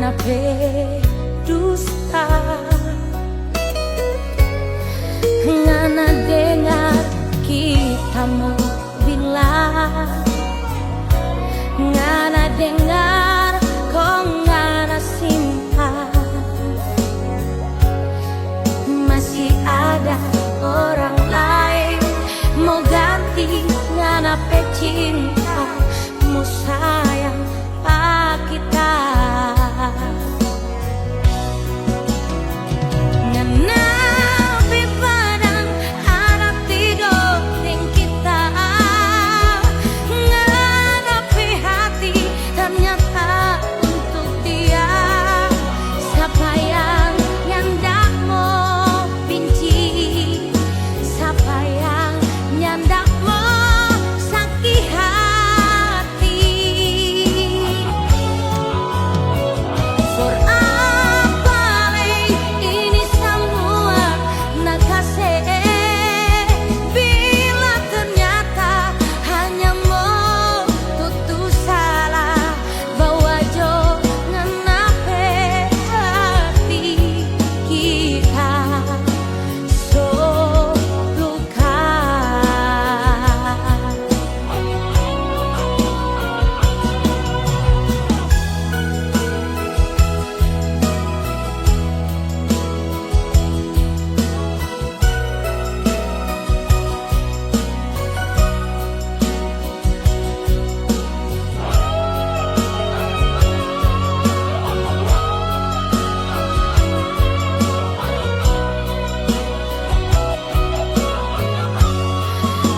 nganape dusta, ngana dengar kita mau bilang, ngana dengar kok ngana simpan, masih ada orang lain mau ganti nganape cintamu sayang kita. Nganapi padang ada tidur ning kita, nganapi hati ternyata untuk dia. Siapa yang ndak mau benci, siapa yang ndak mau sakit hati. For apa ini semua nak kasih, bila ternyata hanya mau tutur salah, bawa jo nganape hati kita so luka.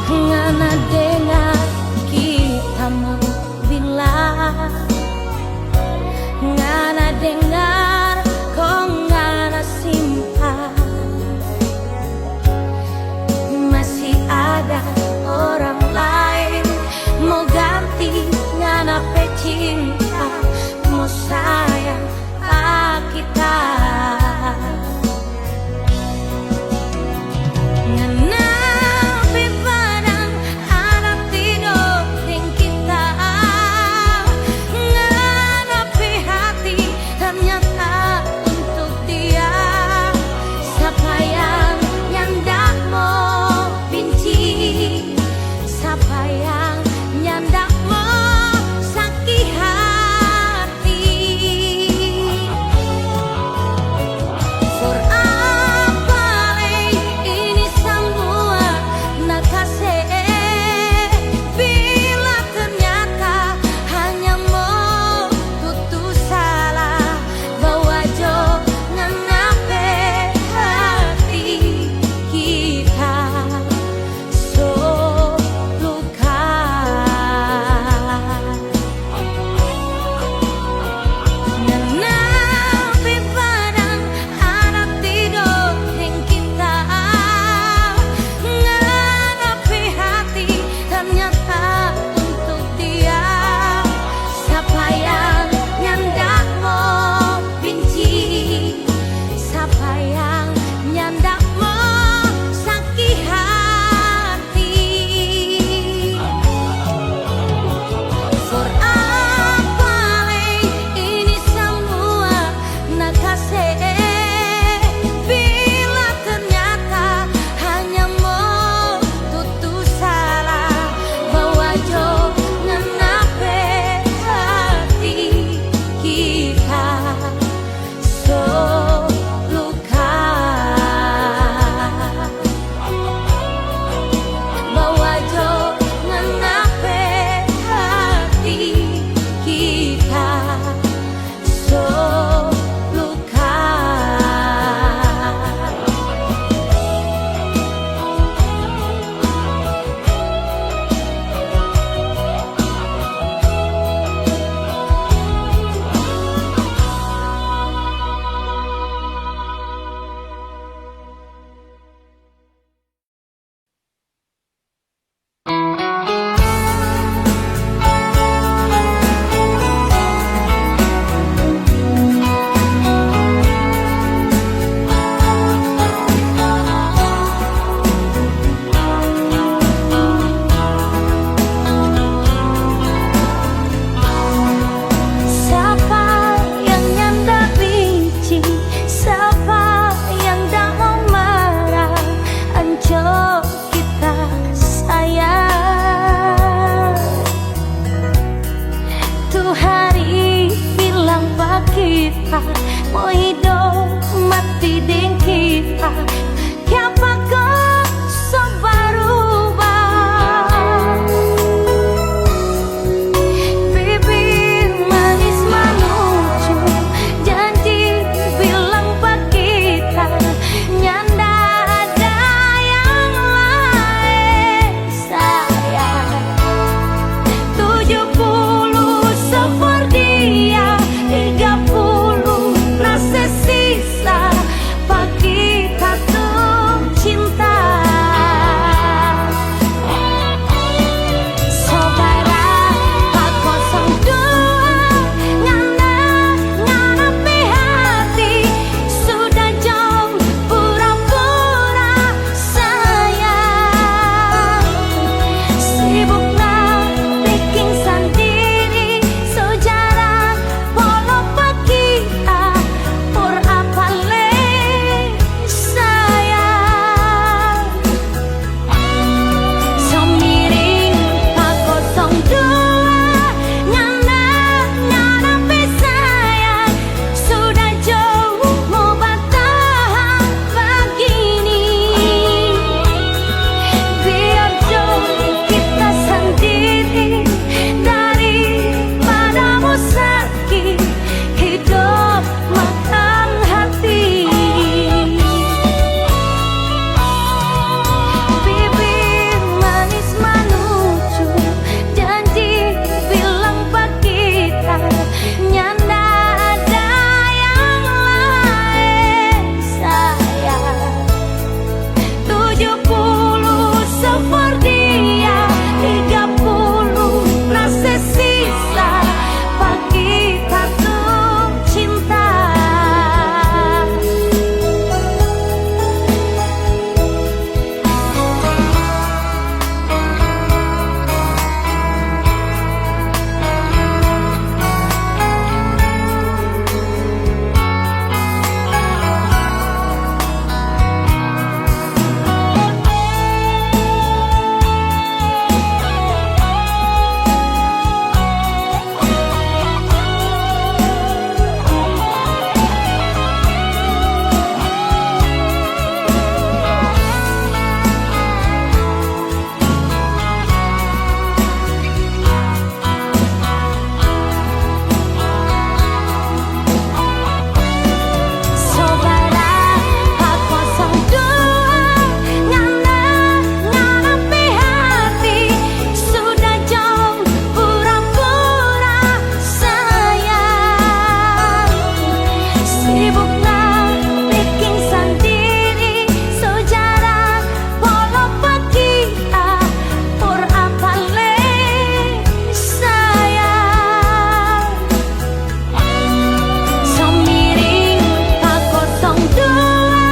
Ngana dengar kita mau bilang, ngana dengar kok ngana simpan, masih ada orang lain mau ganti nganape cintamu sayang kita. Nganapi padang ada tidur ning kita, nganapi hati ternyata untuk dia. Siapa yang ndak mau benci, siapa yang ndak mau sakit hati. Suatu hari bilang pagi mau hidup mati deng kita. Siapa kau berubah? Bibir manis menuju janji bilang pagi nyanda ada yang lain sayang. 70 seperti dia, 30 rasa sisa pagi satu cinta. Saudara aku dua nganapi hati sudah jauh pura-pura sayang. Sibuklah bikin sendiri sejarah walau pagi pur apa le sayang. Semiring aku dua nganapi sayang sudah jauh mau bertahan begini. Biar jauh kita sendiri daripada sakit hidup makan hati. Bibir manis menuju janji bilang pagi nyanda ada yang lain sayang. 70 seperti dia, 30 rasa sisa pagi satu cinta. Saudara aku dua nganapi hati sudah jauh pura-pura sayang. Sibuklah bikin sendiri sejarah walau pagi pur apa le sayang. Semiring aku dua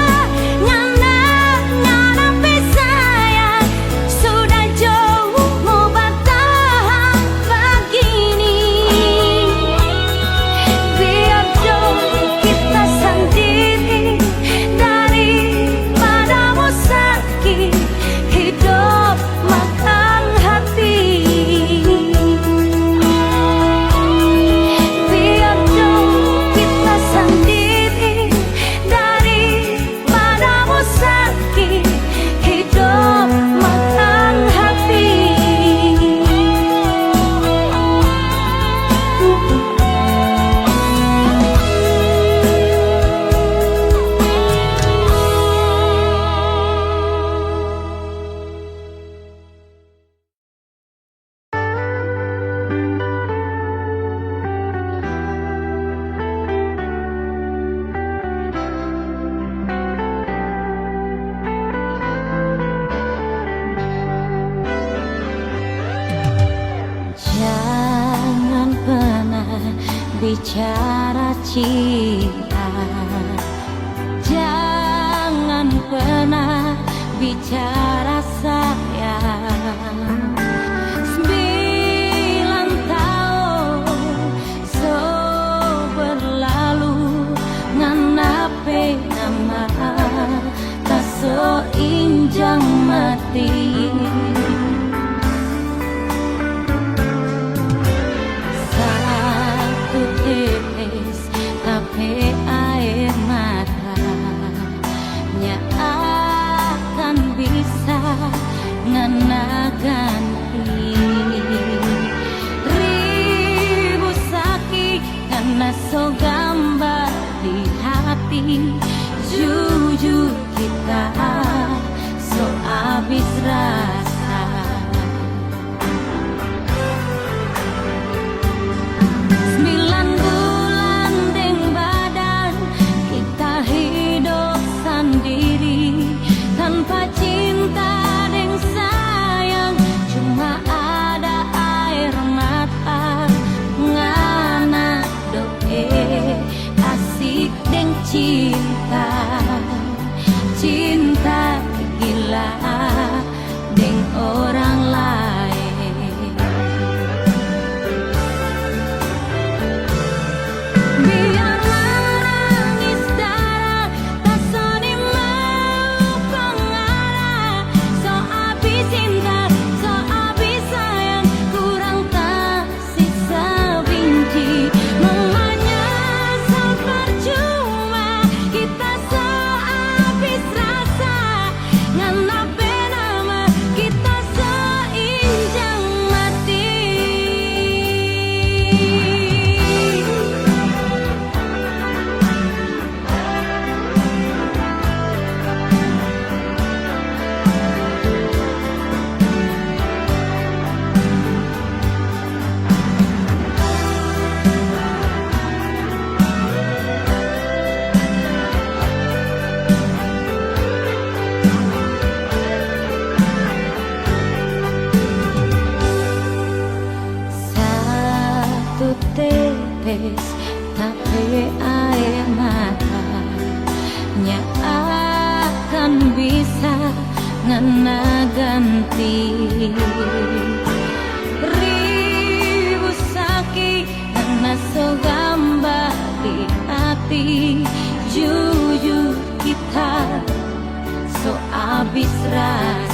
nganapi sayang sudah jauh mau bertahan begini. Biar jauh kita sendiri daripada sakit hidup makan hati. Biar jauh kita sendiri daripada sakit hidup makan hati. Jangan pernah bicara cinta, jangan pernah bicara sayang. 9 tahun so berlalu nganape nama tak so injang mati. tetes tapi air matanya akan bisa ngana ganti ribu sakit karena so gambar di hati. Jujur kita so abis rasa. 9 bulan deng badan kita hidup sendiri tanpa cinta deng sayang, cuma ada air mata ngana doe asik deng cinta. Cinta gila deng orang lain. Biar menangis darah tak soni mau pengarah. So abis cinta, so abis sayang, kurang tak sisa benci. Mamanya so percuma kita so abis rasa. Nganape nama kita so injang mati. Satu tetes tapi air matanya akan bisa ngena ganti ribu sakit karena so gambar di hati. Jujur kita so abis rasa.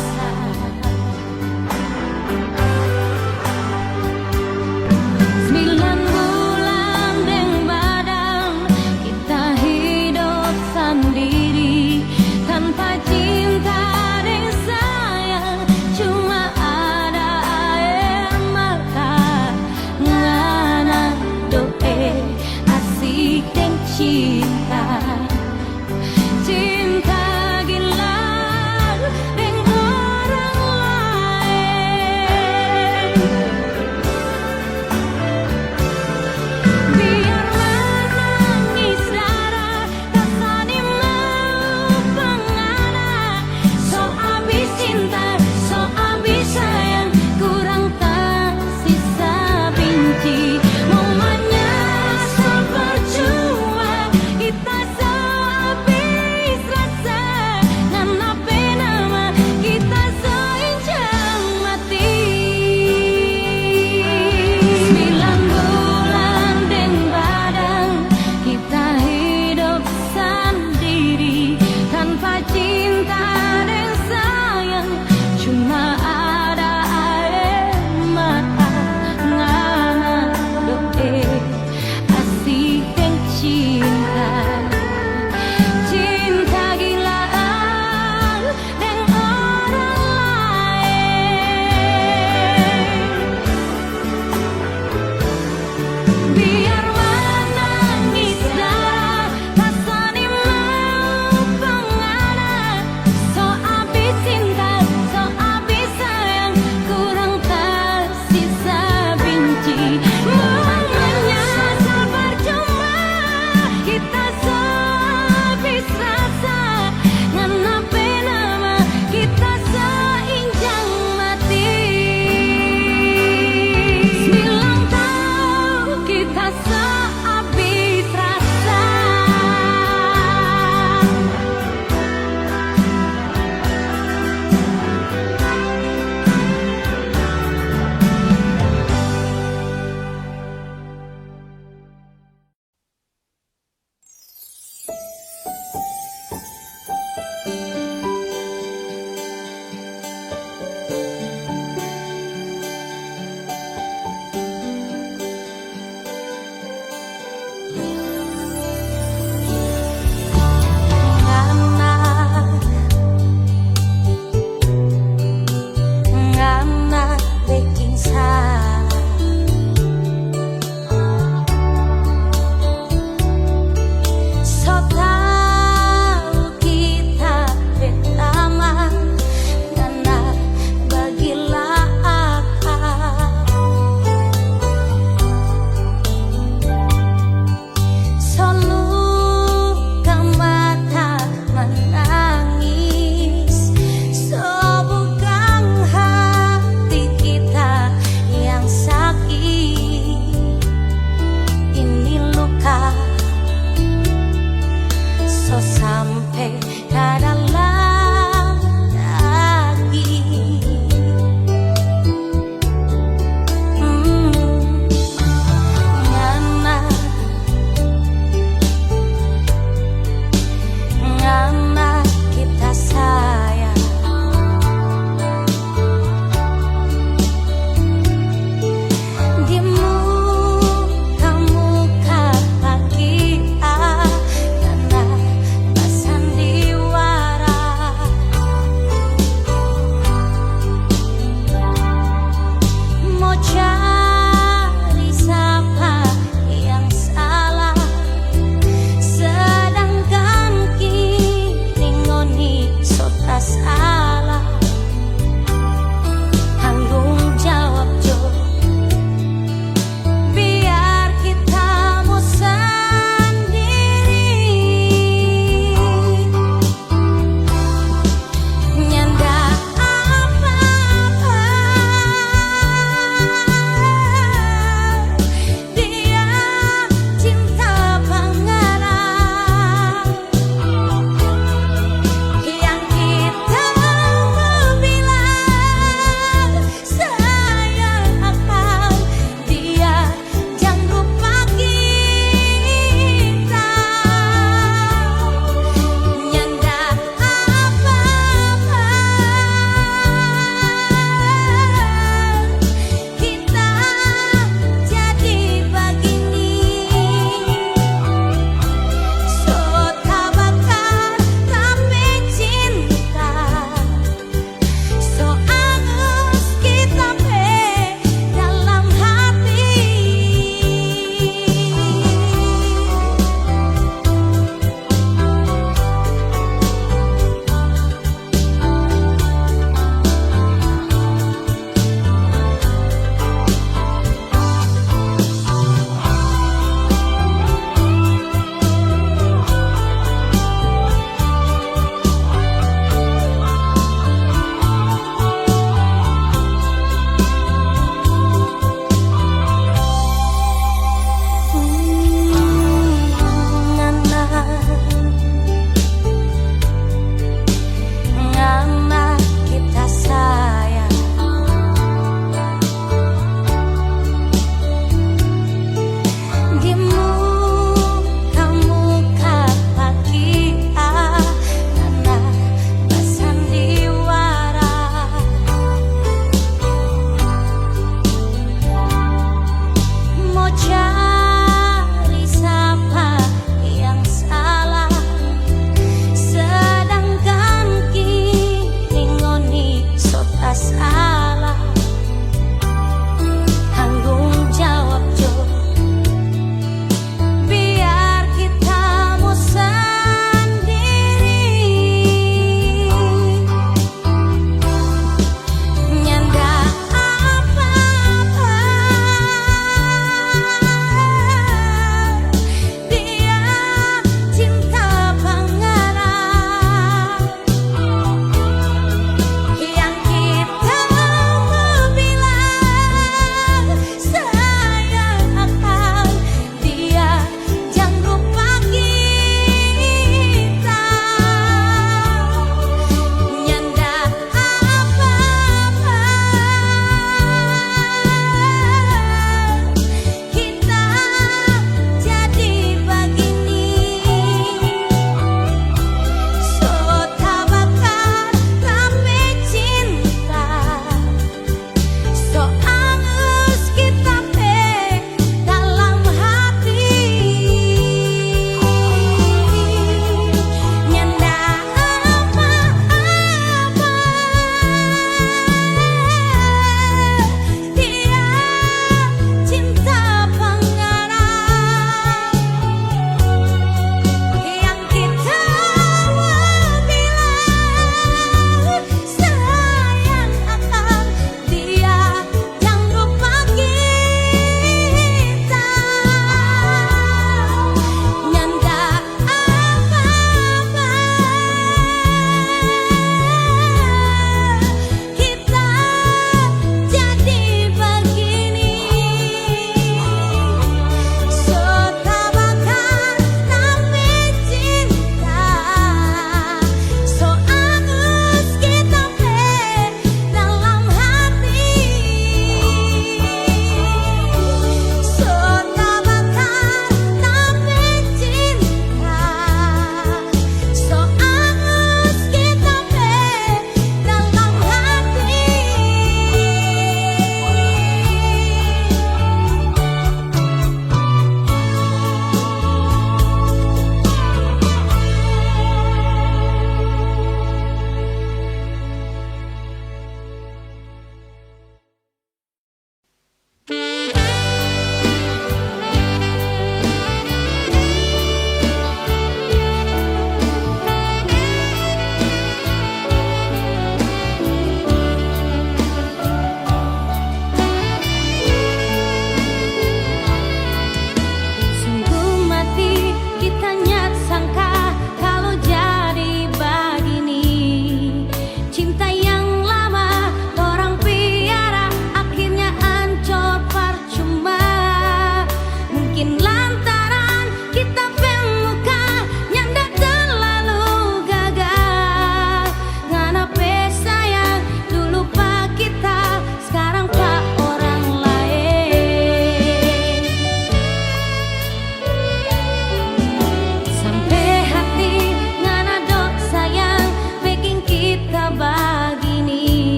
9 bulan deng badan kita hidup sendiri tanpa cinta deng sayang, cuma ada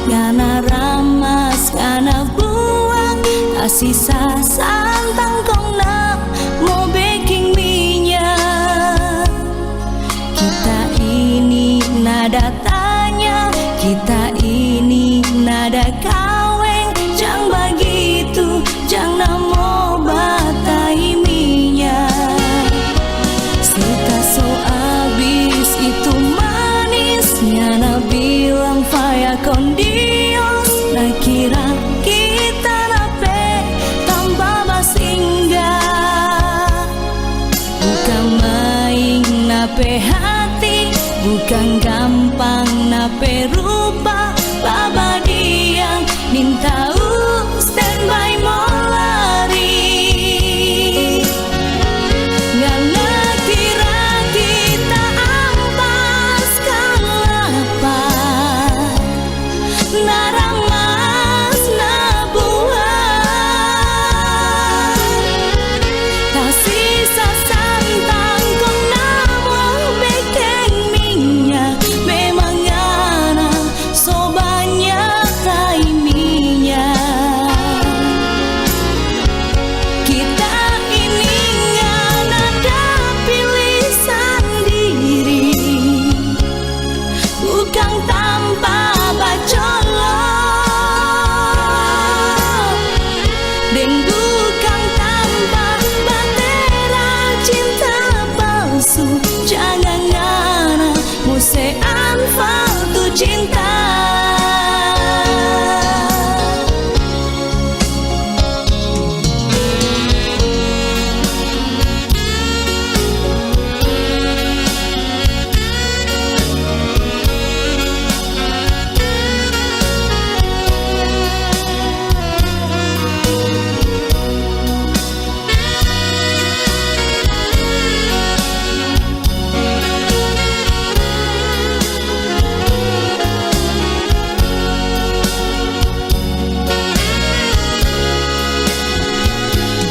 ngana ramas ngana buang sisa santang kong na mau baking minyak. Kita ini nada tanya, kita ini nada kaweng, jang begitu jang namo batai minyak. Sita so abis itu manisnya na bilang faya kondios, na kira kita nape tanpa basingga. Bukan main nape hati, bukan gampang nape rupa, baba diang nintau standby mau lari. Ngana kira kita ampas kalapa, naramas nabuang, tak sisa santang kong namo bekeng minyak. Memang ngana so banyak tai minyak. Kita ini ngana ada pilih sendiri, bukan tanpa bacolok, dan bukan tanpa batera cinta palsu. Jangan ngana musean faltu cinta.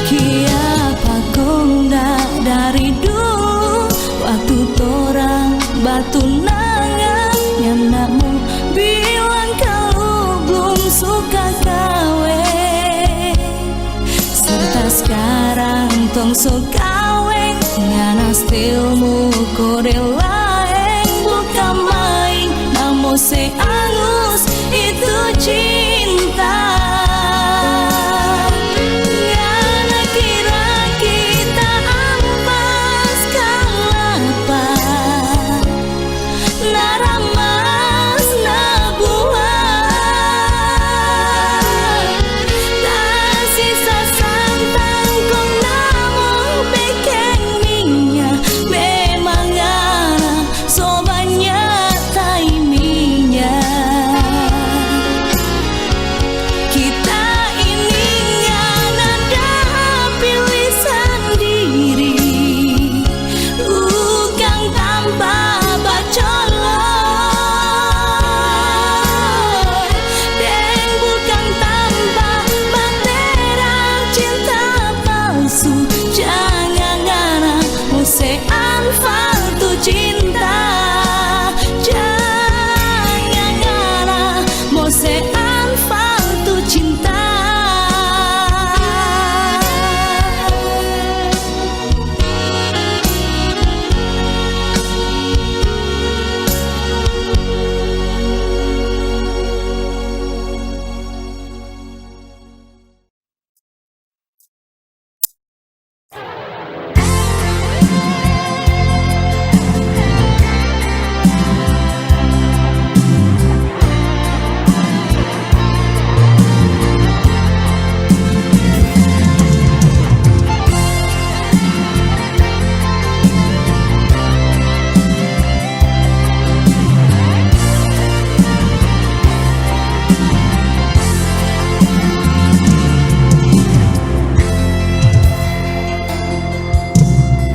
Kiapa konda dari dulu, waktu torang batu nangan, yang namu bilang kau belum suka kawe. Serta sekarang tong so kawe, ngana stilmu kode laeng, bukan main namo se angus itu cinta. Ngana kira kita ampas kalapa, naramas nabuang, tak sisa santang kong namo bekeng minyak. Memang ngana so banyak tai minyak. Kita ini ngana ada pilih sendiri, bukan tanpa bacolok, dan bukan tanpa batera cinta palsu. Jangan ngana musean faltu cinta. Jangan ngana musean faltu cinta.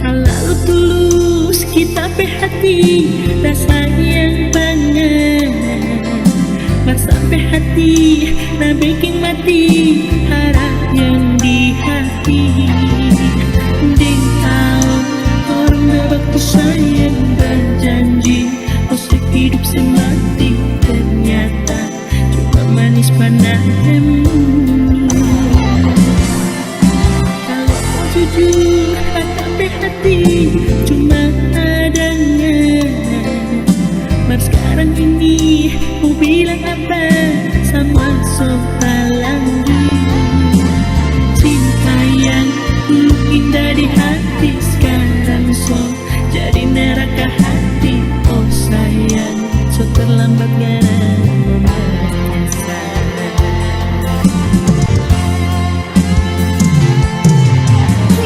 Kalau tulus kita hati, rasa yang banget, masa hati, na bikin mati harap yang di hati. Ding tahu orang berbakti sayang dan janji, kau hidup semati ternyata cuma manis pandanganmu. Kalau mau jujur tapi hati cuma adanya. Mar sekarang ini mau bilang apa sama sopalangi. Cinta yang dulu indah di hati sekarang so jadi neraka hati. Oh sayang, so terlambat karena menyesal.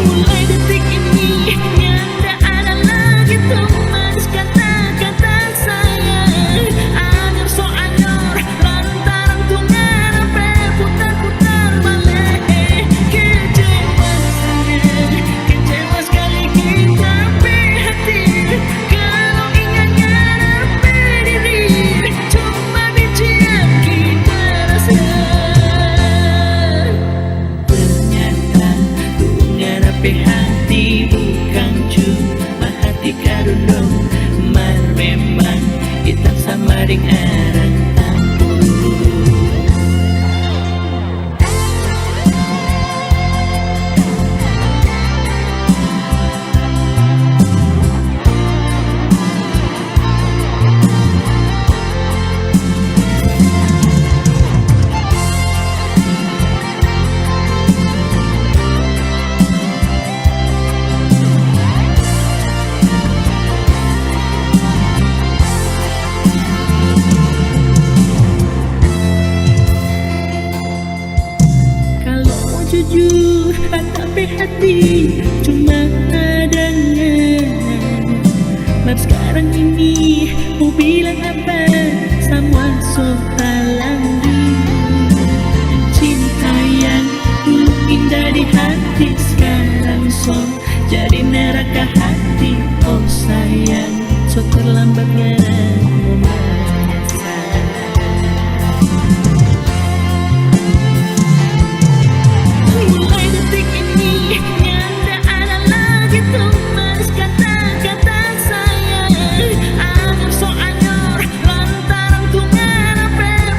Mulai detik ini nyanda ada lagi tuh manis kata-kata sayang. Anyar so anyar lantaran tungan sampai putar-putar balik. Kecewa sekali kita hati. Kalau ingatnya dapat diri cuma biji yang kita rasa. Ternyata tungan sampai hati bukan cuma hati karundung. Mar memang hitam sama dengan arang tampur. Kalau mau jujur tapi hati cuma adanya. Mar sekarang ini mau bilang apa sama sopalangi. Cinta yang dulu indah di hati sekarang so jadi neraka hati. Oh sayang, so terlambat karena menyesal. Mulai detik ini nyanda ada lagi tuh manis kata-kata sayang. Anyar so anyar lantaran tungan sampai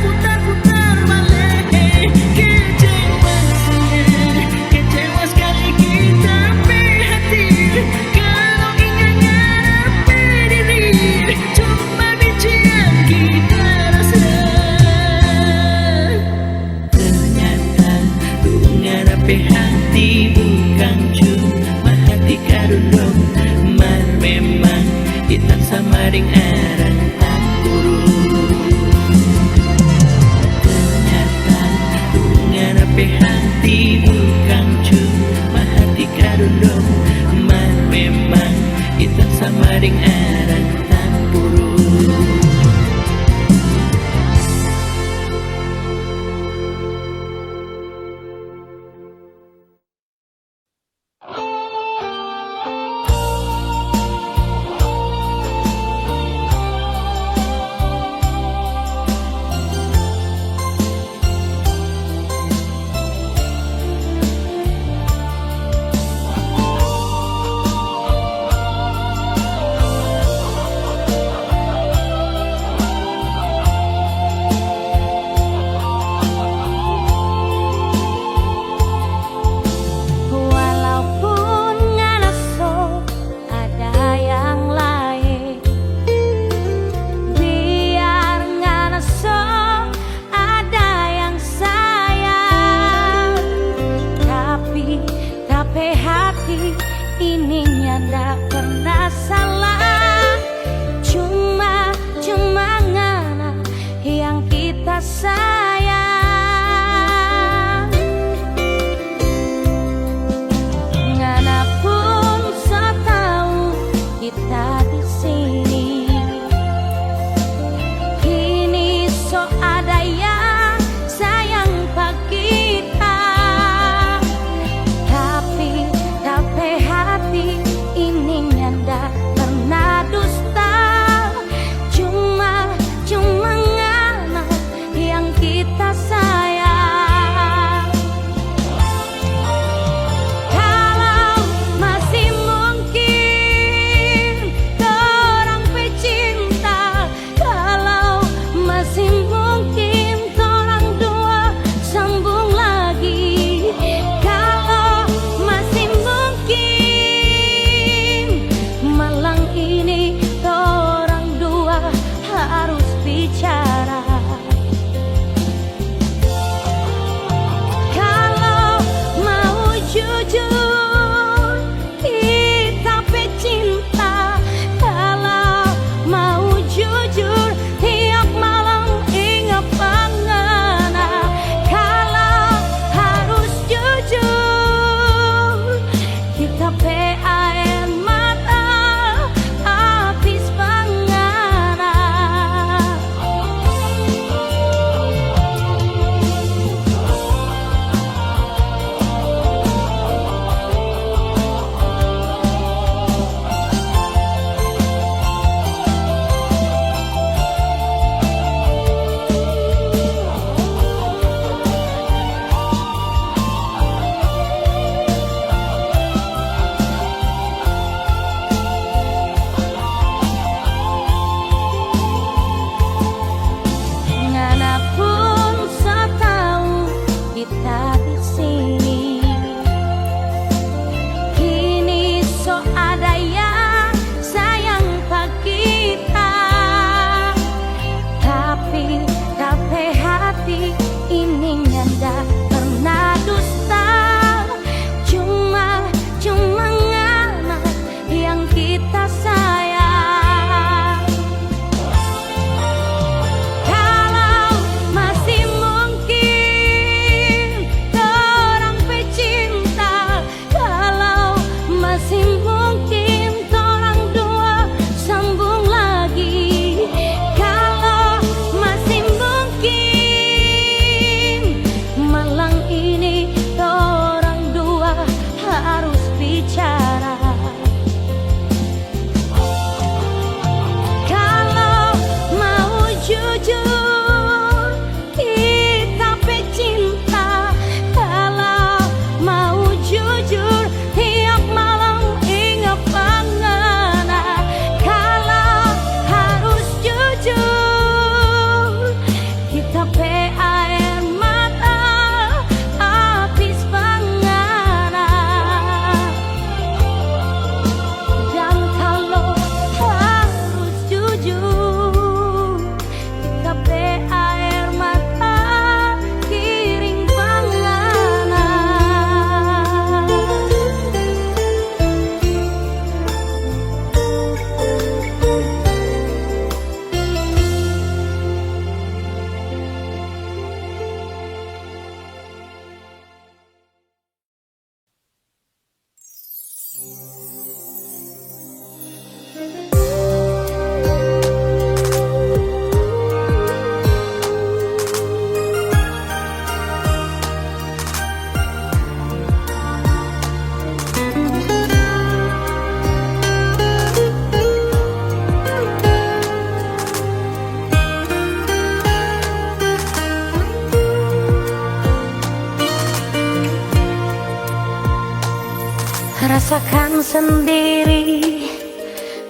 rasakan sendiri,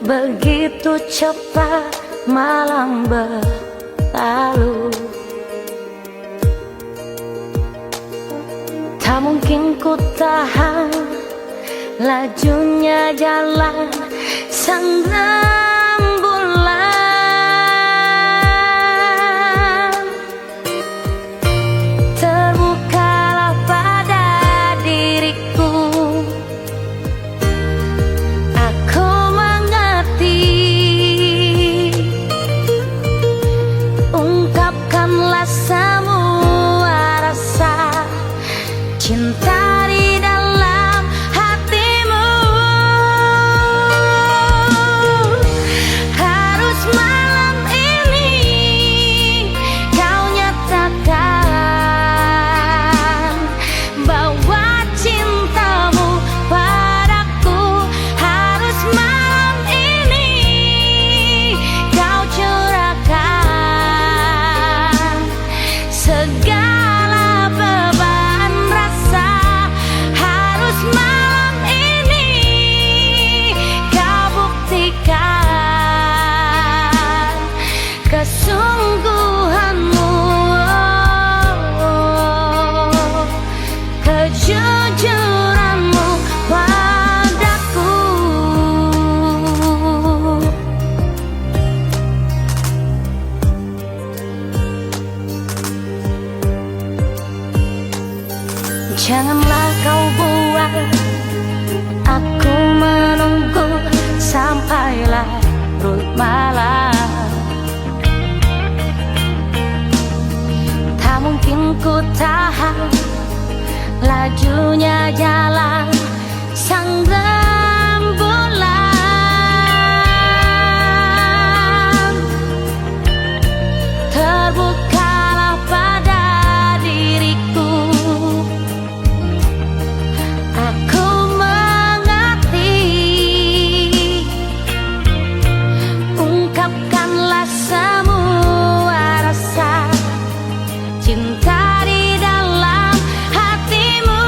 begitu cepat malam berlalu. Tak mungkin ku tahan lajunya jalan sang rembulan. Terbukalah pada diriku, aku mengerti. Ungkapkanlah semua rasa cinta di dalam hatimu. Harus malam ini kau nyatakan bahwa cintamu padaku. Harus malam ini kau curahkan segala beban rasa. Harus malam ini kau buktikan kesungguhanmu, kejujuranmu padaku. Janganlah kau buat aku menunggu sampai larut malam. Tak mungkin ku tahan lajunya jalan sang rembulan. Terbukalah pada diriku, aku mengerti. Ungkapkanlah semua rasa cinta di dalam hatimu.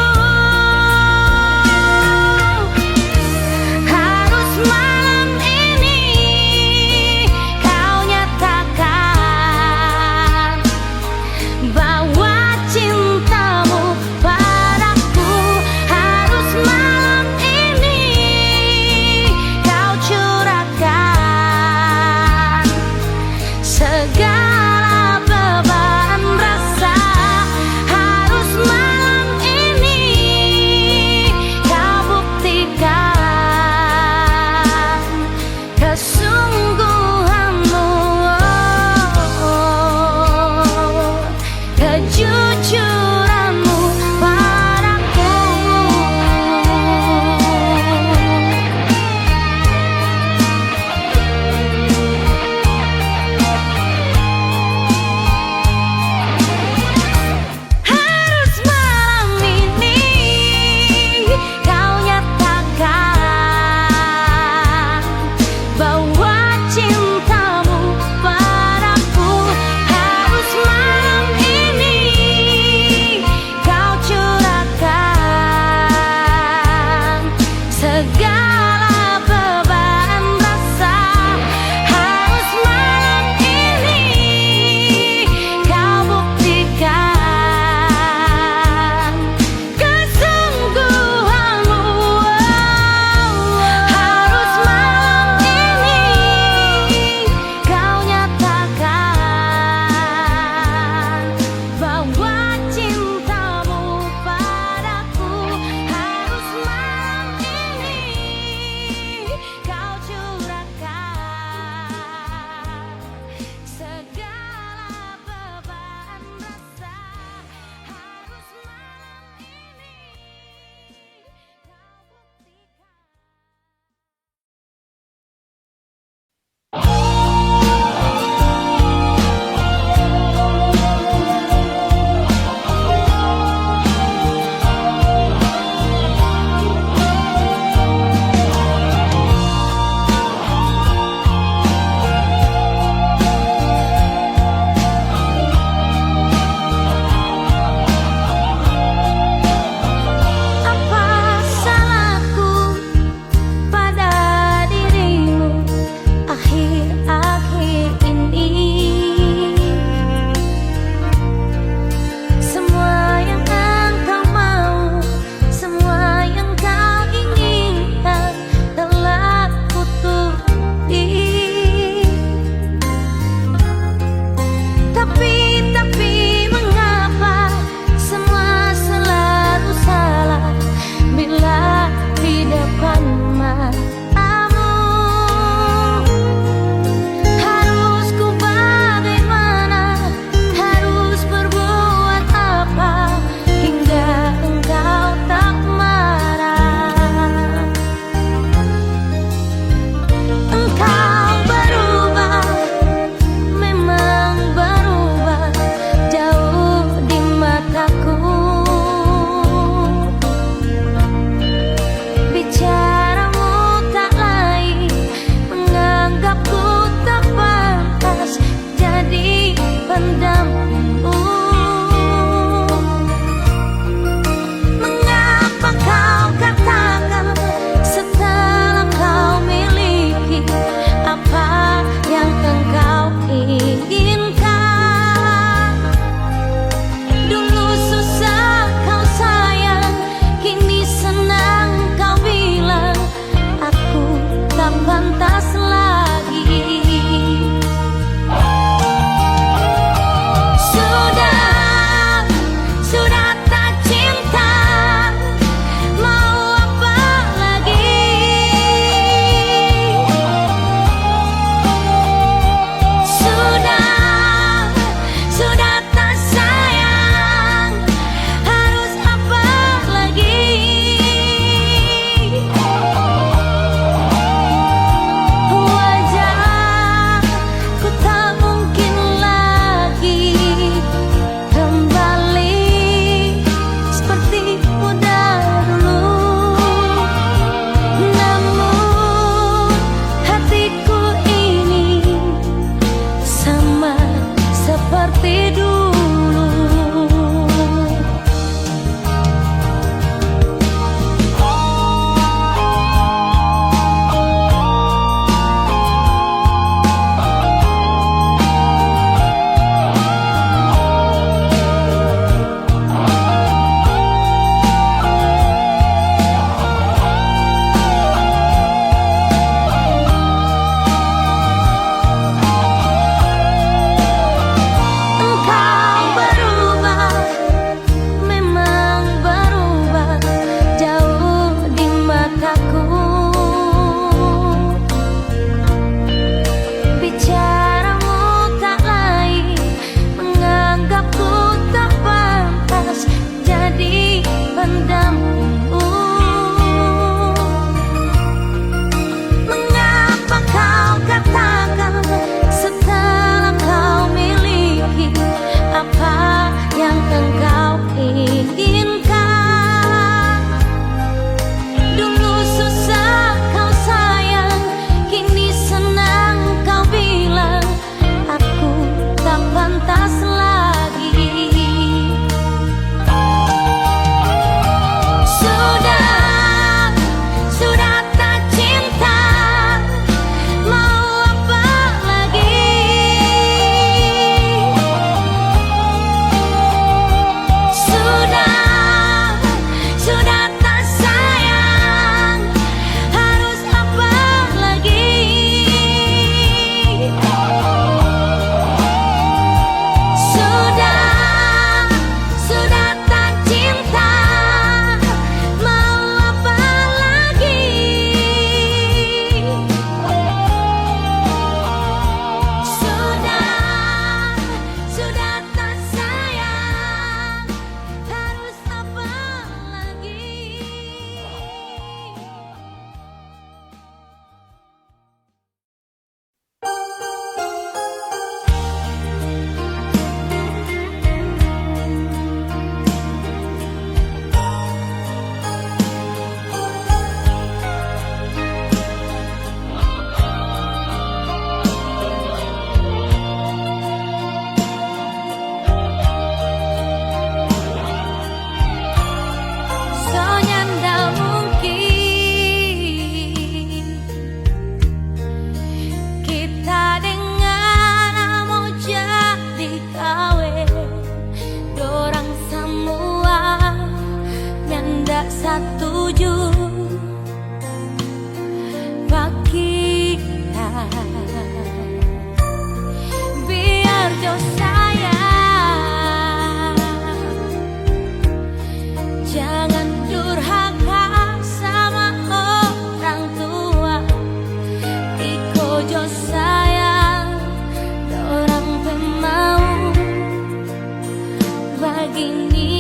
ini.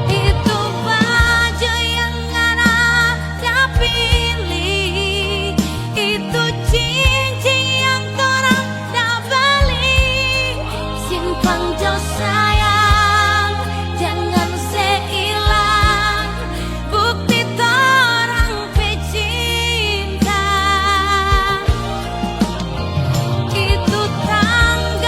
Itu baju yang ada pilih, itu cincin yang torang dah beli. Simpan jo sayang, jangan seilang bukti torang pe cinta. Itu tanggal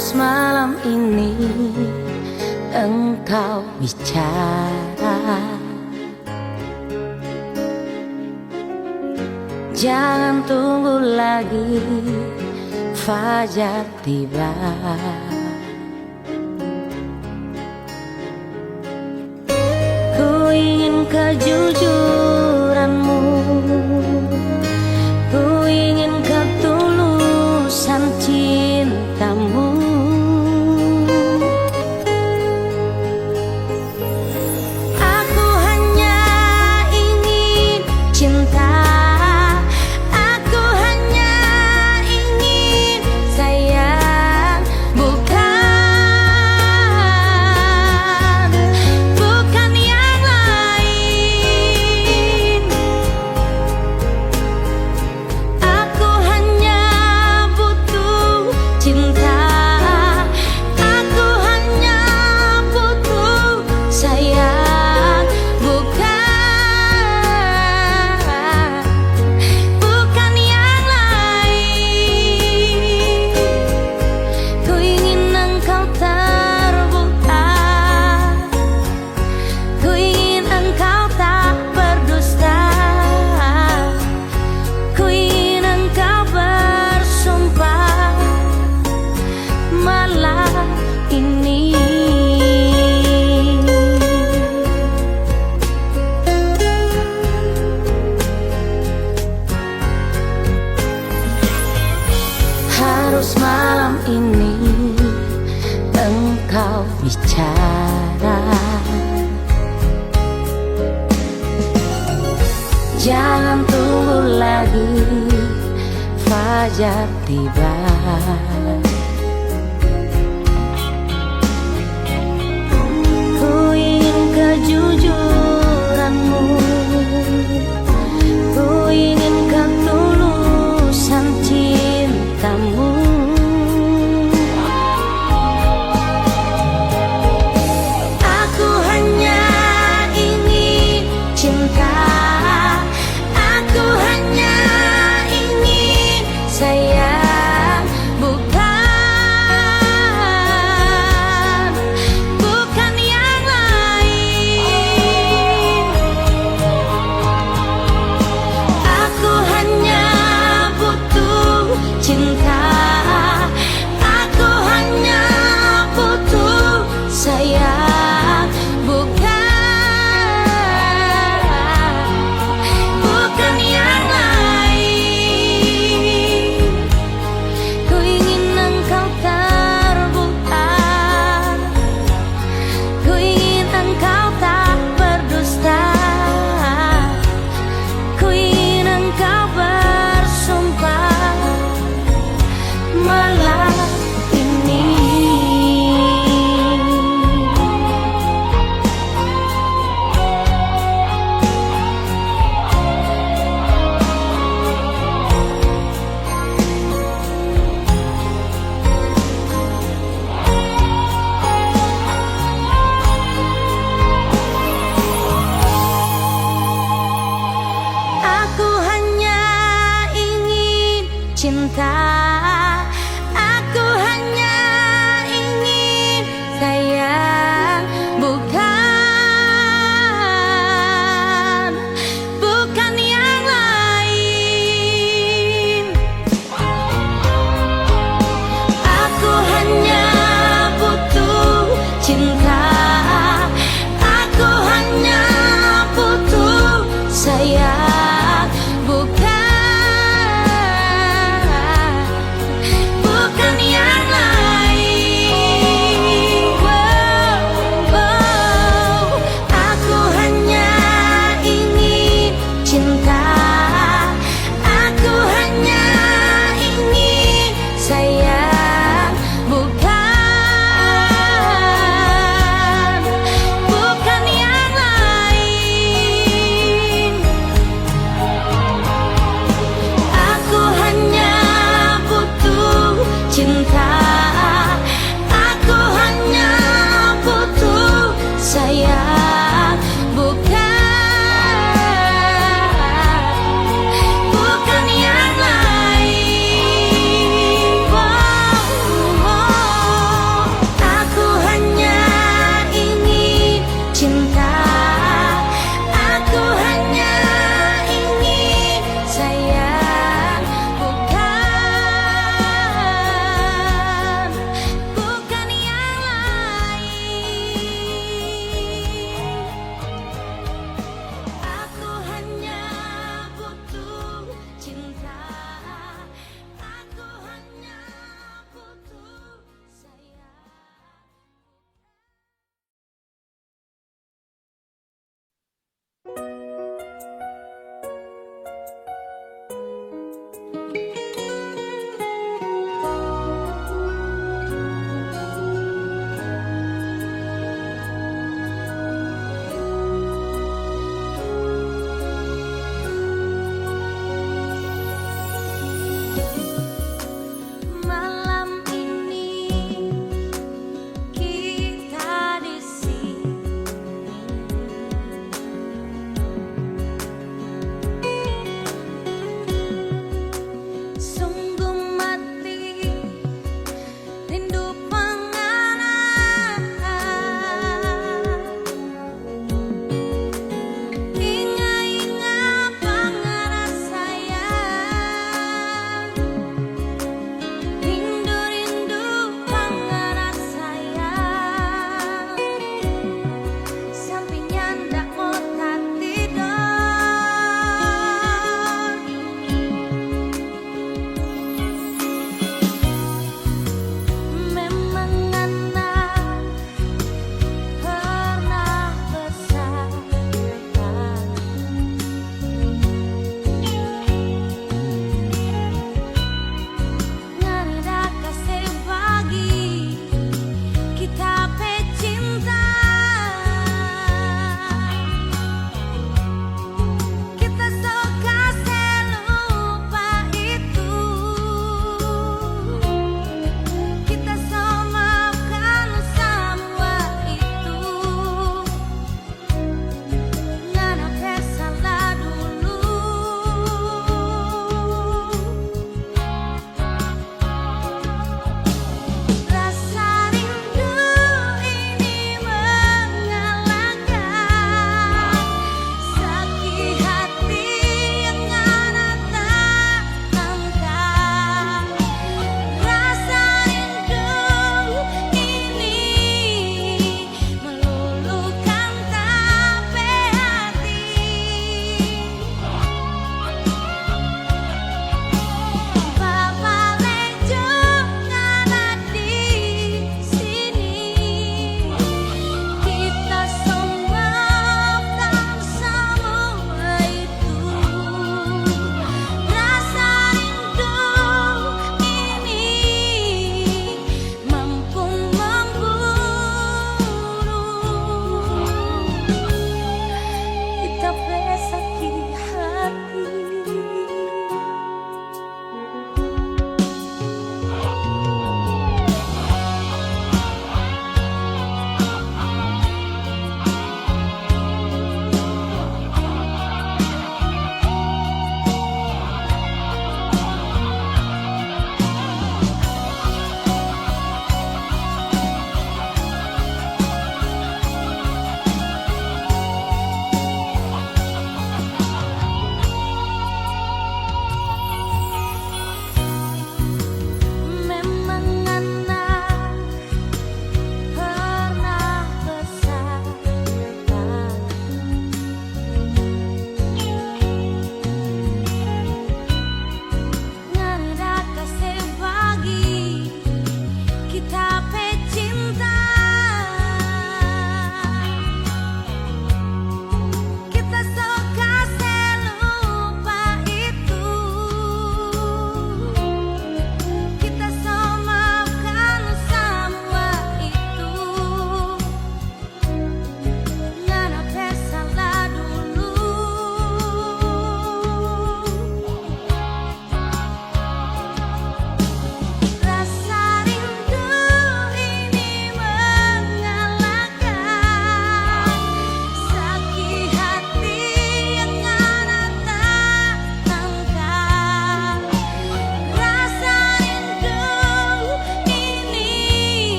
Harus malam ini engkau bicara, jangan tunggu lagi fajar tiba. Ku ingin kejujuranmu, ku ingin ketulusan cintamu. Aku hanya ingin cinta, aku hanya ingin sayang, bukan yang lain. Aku hanya butuh cinta, aku hanya butuh sayang, bukan yang lain. Ku ingin engkau terbuka, ku ingin engkau tak berdusta, ku ingin engkau bersumpah malam ini. Harus malam ini engkau bicara, jangan tunggu lagi fajar tiba. Ku ingin kejujuranmu, ku ingin ketulusan cintamu. Aku hanya ingin cinta, aku hanya ingin sayang, bukan yang lain. Aku hanya butuh cinta, aku hanya butuh sayang, bukan yang lain. Ku ingin engkau terbuka, ku ingin engkau tak berdusta, ku ingin engkau bersumpah malam ini. Aku hanya ingin cinta, aku hanya ingin sayang, bukan yang lain. Aku hanya butuh cinta, aku hanya butuh sayang,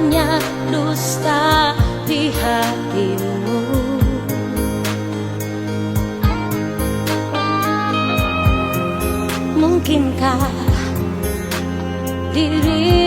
banyak dusta di hatimu. Mungkinkah diri